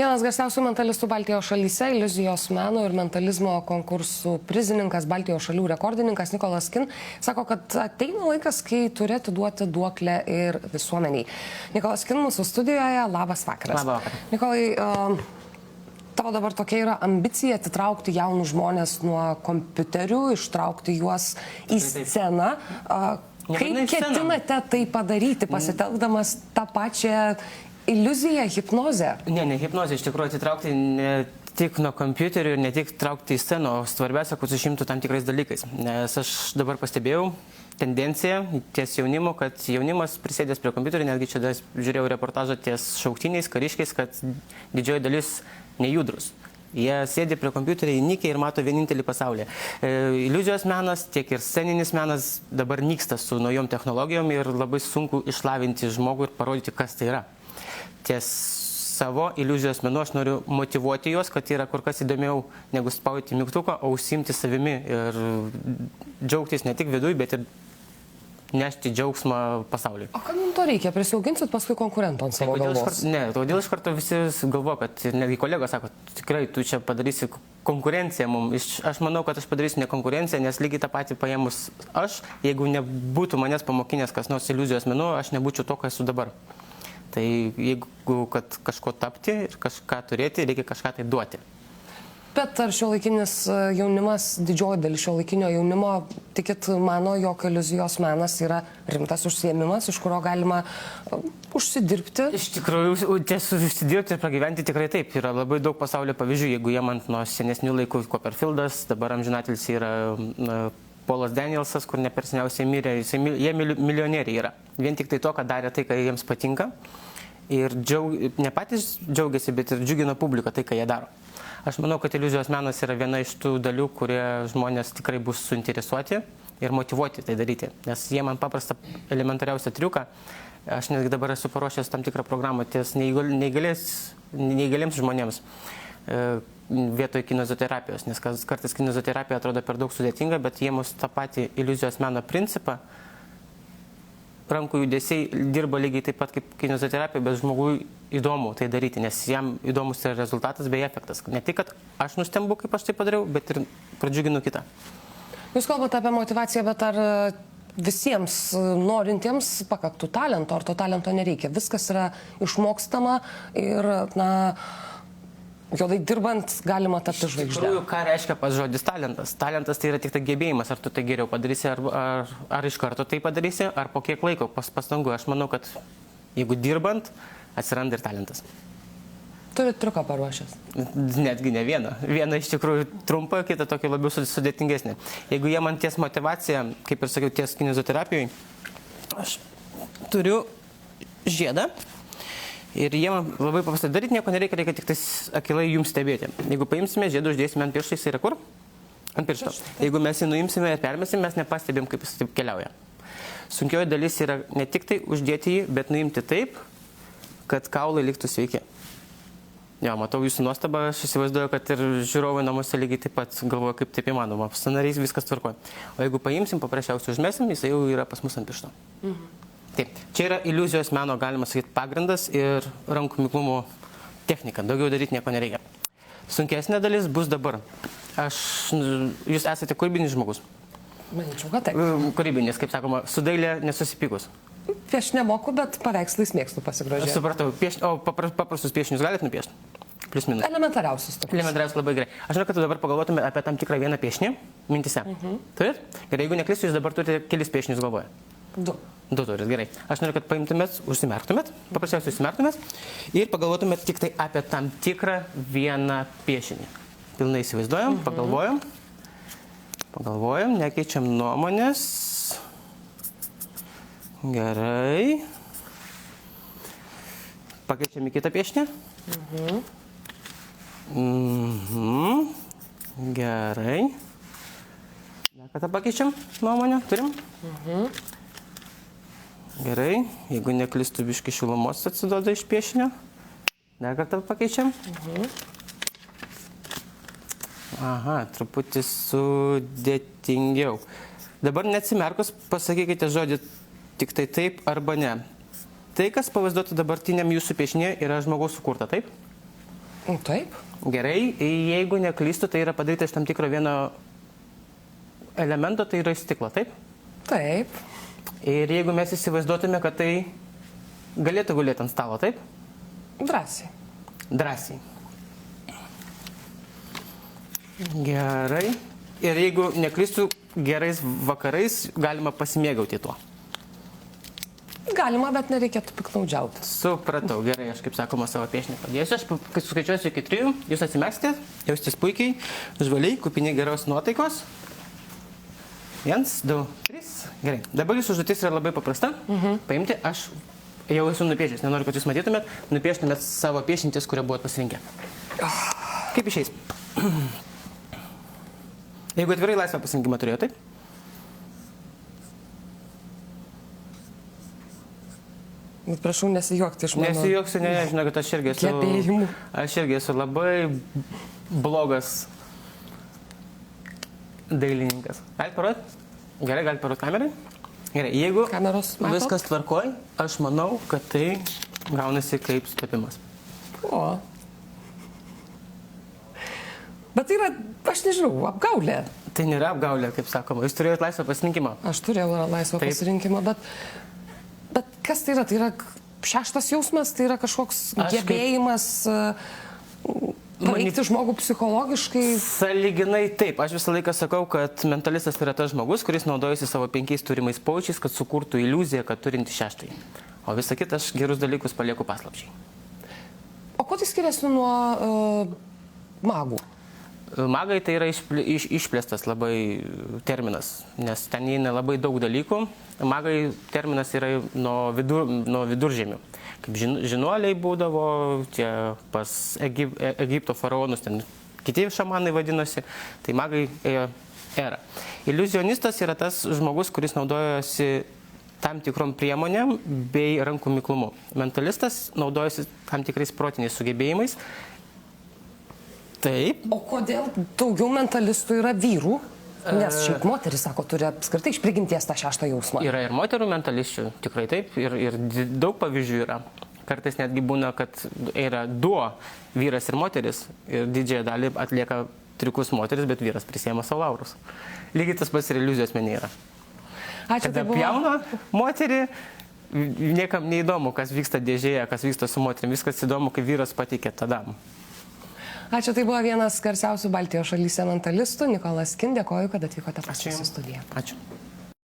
Vienas garsiausių mentalistų Baltijos šalyse, iliuzijos meno ir mentalizmo konkursų prizininkas, Baltijos šalių rekordininkas Nikolas Kin, sako, kad ateina laikas, kai turi atiduoti duoklę ir visuomeniai. Nikolas Kin mūsų studijoje, labas vakaras. Labas vakaras. Nikolai, tavo dabar tokia yra ambicija atitraukti jaunus žmonės nuo kompiuterių, ištraukti juos į sceną. Kaip ketinate tai padaryti, pasitelkdamas tą pačią iliuziją, hipnozę? Ne hipnozę, iš tikrųjų atitraukti ne tik nuo kompiuterių ir ne tik traukti į sceną, o svarbiausia, kad sušimtų tam tikrais dalykais. Nes aš dabar pastebėjau tendenciją ties jaunimu, kad jaunimas prisėdęs prie kompiuterių, netgi čia žiūrėjau reportažą ties šauktiniais, kariškiais, kad didžioji dalis nejudrus. Jie sėdi prie kompiuterio, įnikę ir mato vienintelį pasaulį. Iliuzijos menas, tiek ir sceninis menas dabar nyksta su naujom technologijom ir labai sunku išlavinti žmogų ir parodyti, kas tai yra. Ties savo iliuzijos menu aš noriu motyvuoti juos, kad yra kur kas įdomiau negu spaudyti mygtuką, o užsiimti savimi ir džiaugtis ne tik viduje, bet ir nešti džiaugsmą pasauliui. O kam jums to reikia? Prisiauginsit paskui konkurentą ant savo galvos? Ne, todėl iš karto visi galvoja, kad netgi kolegos sako, tikrai tu čia padarysi konkurenciją mums. Aš manau, kad aš padarysiu ne konkurenciją, nes lygiai tą patį paėmus aš, jeigu nebūtų manęs pamokinęs kas nors iliuzijos menu, aš nebūčiau to, kas esu dabar. Tai jeigu kad kažko tapti ir kažką turėti, reikia kažką tai duoti. Bet ar šiuolaikinis jaunimas, didžioji dalis šiuolaikinio jaunimo, tikit mano, jog iliuzijos menas yra rimtas užsiėmimas, iš kurio galima užsidirbti? Iš tikrųjų, ties užsidirbti ir pragyventi tikrai taip. Yra labai daug pasaulio pavyzdžių, jeigu jie man nuo senesnių laikų Copperfieldas, dabar amžinatilis yra Polas Danielsas, kur ne per seniausiai mirė, jie milijonieriai yra. Vien tik tai to, kad darė tai, ką jiems patinka. Ir ne patys džiaugiasi, bet ir džiugina publiką tai, ką jie daro. Aš manau, kad iliuzijos menas yra viena iš tų dalių, kurie žmonės tikrai bus suinteresuoti ir motyvuoti tai daryti. Nes jie man paprastą elementariausią triuką. Aš netgi dabar esu paruošęs tam tikrą programą ties neįgaliems žmonėms vietoj kineziterapijos, nes kartais kineziterapija atrodo per daug sudėtinga, bet jie mus tą patį iliuzijos meno principą, rankų judesiai dirba lygiai taip pat kaip kineziterapija, bet žmogui įdomu tai daryti, nes jam įdomus yra rezultatas bei efektas. Ne tik, kad aš nustembu, kaip aš tai padariau, bet ir pradžiuginu kitą. Jūs kalbate apie motyvaciją, bet ar visiems norintiems pakaktų talento, ar to talento nereikia? Viskas yra išmokstama ir, juodai dirbant galima tapti žvaigžde. Iš tikrųjų, ką reiškia pats žodis talentas? Talentas tai yra tik tai gebėjimas, ar tu tai geriau padarysi, ar iš karto tai padarysi, ar po kiek laiko pastangų. Aš manau, kad jeigu dirbant, atsiranda ir talentas. Turit triuką paruošęs? Netgi ne vieną. Vieną iš tikrųjų trumpą, kitą tokį labiau sudėtingesnį. Jeigu jie man ties motyvacija, kaip ir sakiau, ties kineziterapijoje, aš turiu žiedą. Ir jie man labai paprastai daryti nieko nereikia, reikia tik akilai jums stebėti. Jeigu paimsime žiedą, uždėsime ant piršto, jis yra kur? Ant piršto. Jeigu mes jį nuimsime ir permesime, mes nepastebėm, kaip jis taip keliauja. Sunkioji dalis yra ne tik tai uždėti jį, bet nuimti taip, kad kaulai liktų sveiki. Jo, matau jūsų nuostabą, aš įsivaizduoju, kad ir žiūrovai namuose lygiai taip pat galvoja, kaip taip įmanoma. Scenariais viskas tvarkoja. O jeigu paimsim, paprasčiausiai užmesim, jis jau yra pas mus ant piršto. Taip, čia yra iliuzijos meno, galima sakyti, pagrindas ir rankų miklumo technika. Daugiau daryti nieko nereikia. Sunkesnė dalis bus dabar. Jūs esate kūrybinis žmogus? Manyčiau, kad taip. Kūrybinis, kaip sakoma, su dailė nesusipykus. Piešti nemoku, bet paveikslais mėgstu pasigrožėti. Supratau, o paprastus piešinius galite nupiešti? Plius minus. Elementariausius tokius. Elementariausius labai gerai. Aš žinau, kad tu dabar pagalvotume apie tam tikrą vieną piešinį mintise. Turit? Ir jeigu neklystu, jūs dabar turite kelis piešinius galvoje. Du turit, gerai. Aš noriu, kad paimtumėt, užsimerktumėt, paprasčiausiai užsimerktumėt ir pagalvotumėt tik tai apie tam tikrą vieną piešinį. Pilnai įsivaizduojam, pagalvojam, nekeičiam nuomonės. Gerai. Pakeičiam į kitą piešinį. Gerai. Dar kartą pakeičiam nuomonę, turim. Gerai, jeigu neklystu, biškį šilumos atsiduoda iš piešinio. Dar kartą pakeičiam. Aha, truputį sudėtingiau. Dabar neatsimerkus, pasakykite žodį tik tai taip arba ne. Tai, kas pavaizduota dabartiniam jūsų piešinėje, yra žmogaus sukurta, taip? Taip. Gerai, jeigu neklystu, tai yra padaryti iš tam tikro vieno elemento, tai yra iš stiklo, taip? Taip. Ir jeigu mes įsivaizduotume, kad tai galėtų gulėti ant stalo, taip? Drąsiai. Drąsiai. Gerai. Ir jeigu neklystu, gerais vakarais galima pasimėgauti tuo. Galima, bet nereikėtų piknaudžiauti. Supratau, gerai, aš kaip sakoma savo piešinį padėsiu. Aš kai suskaičiuosiu iki 3, jūs atsimerksite, jausitės puikiai, žvaliai, kupini geros nuotaikos. 1, 2, 3. Gerai. Dabar jūsų užduotis yra labai paprasta. Paimti, aš jau esu nupiešęs, nenoriu, kad jūs matytumėt, nupieštumėt savo piešintis, kurią buvot pasirinkę. Kaip išeis? Jeigu atvirai laisvą pasirinkimą turėjo, taip? Prašau nesijuokti iš mano Nesijuoksiu, ne, žinau, kad gebėjimų. Aš irgi esu labai blogas dailininkas. Galite parodyti? Gerai, galite parodyti kamerai? Gerai, jeigu Kameros matot? viskas tvarkoj, aš manau, kad tai gaunasi kaip sutapimas. O. Bet tai yra, aš nežinau, apgaulė. Tai nėra apgaulė, kaip sakoma. Jūs turėjote laisvą pasirinkimą. Aš turėjau laisvą Taip. pasirinkimą, bet kas tai yra? Tai yra šeštas jausmas, tai yra kažkoks gebėjimas paveikti žmogų psichologiškai. Sąlyginai taip. Aš visą laiką sakau, kad mentalistas yra tas žmogus, kuris naudojasi savo 5 turimais pojūčiais, kad sukurtų iliuziją, kad turinti 6. O visą kitą aš gerus dalykus palieku paslapčiai. O kuo tai skiriasi nuo magų? Magai tai yra išplėstas labai terminas, nes ten įeina labai daug dalykų. Magai terminas yra nuo viduržemių. Kaip žinoliai būdavo, tie pas Egipto faraonus, ten kiti šamanai vadinosi, tai magai ėjo era. Iliuzionistas yra tas žmogus, kuris naudojasi tam tikrom priemonėm bei rankų miklumu. Mentalistas naudojasi tam tikrais protiniais sugebėjimais. Taip. O kodėl daugiau mentalistų yra vyrų? Nes šiaip moteris, sako, turi apskritai iš prigimties tą 6 jausmą. Yra ir moterų mentalisčių, tikrai taip, ir daug pavyzdžių yra. Kartais netgi būna, kad yra duo, vyras ir moteris, ir didžiąją dalį atlieka triukus moteris, bet vyras prisiema savo laurus. Lygiai tas pats ir iliuzijos menė yra. Ačiū, Kada tai buvo. pjauna moterį, niekam neįdomu, kas vyksta dėžėje, kas vyksta su moterim, viskas įdomu, kai vyras pateikė tą damą. Ačiū, tai buvo vienas garsiausių Baltijos šalyse mentalistų, Nikolas Kin. Dėkoju, kad atvykote pas mus į studiją. Ačiū.